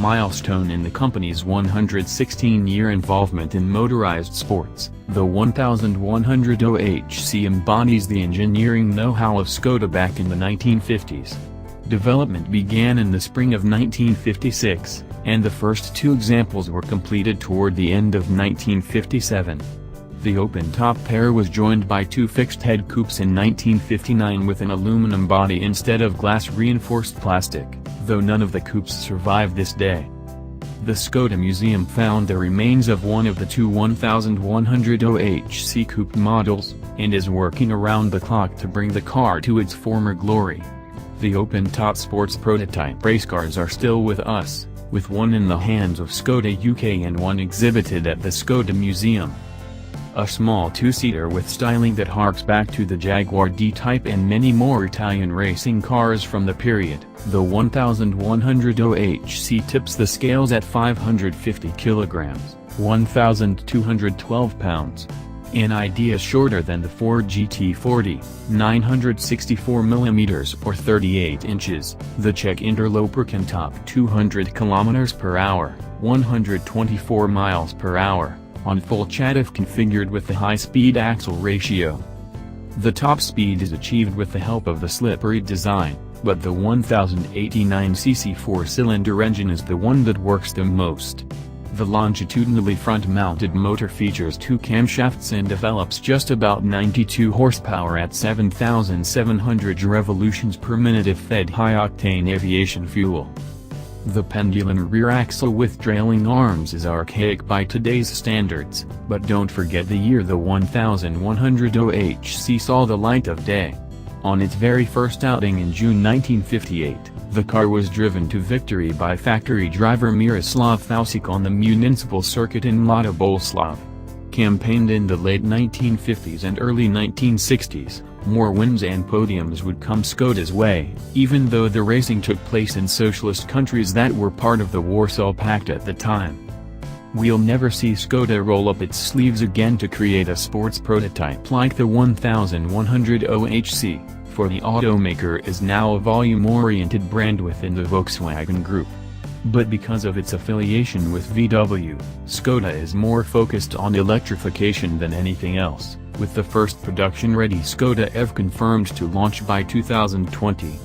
milestone in the company's 116-year involvement in motorized sports. The 1100 OHC embodies the engineering know-how of Skoda back in the 1950s. Development began in the spring of 1956, and the first two examples were completed toward the end of 1957. The open-top pair was joined by two fixed-head coupes in 1959 with an aluminum body instead of glass-reinforced plastic, though none of the coupes survive this day. The Skoda Museum found the remains of one of the two 1100 OHC Coupe models, and is working around the clock to bring the car to its former glory. The open-top sports prototype racecars are still with us, with one in the hands of Skoda UK and one exhibited at the Skoda Museum. A small two-seater with styling that harks back to the Jaguar D-Type and many more Italian racing cars from the period. The 1100 OHC tips the scales at 550 kilograms, 1,212 pounds. An idea shorter than the Ford GT40, 964 mm or 38 inches, the Czech interloper can top 200 km per hour, 124 miles per hour, on full chat if configured with the high-speed axle ratio. The top speed is achieved with the help of the slippery design, but the 1089cc four-cylinder engine is the one that works the most. The longitudinally front-mounted motor features two camshafts and develops just about 92 horsepower at 7,700 revolutions per minute if fed high-octane aviation fuel. The pendulum rear axle with trailing arms is archaic by today's standards, but don't forget the year the 1100 OHC saw the light of day. On its very first outing in June 1958, the car was driven to victory by factory driver Miroslav Fausik on the municipal circuit in Mlada Boleslav. Campaigned in the late 1950s and early 1960s, more wins and podiums would come Skoda's way, even though the racing took place in socialist countries that were part of the Warsaw Pact at the time. We'll never see Skoda roll up its sleeves again to create a sports prototype like the 1100 OHC, for the automaker is now a volume-oriented brand within the Volkswagen Group. But because of its affiliation with VW, Skoda is more focused on electrification than anything else, with the first production-ready Skoda EV confirmed to launch by 2020.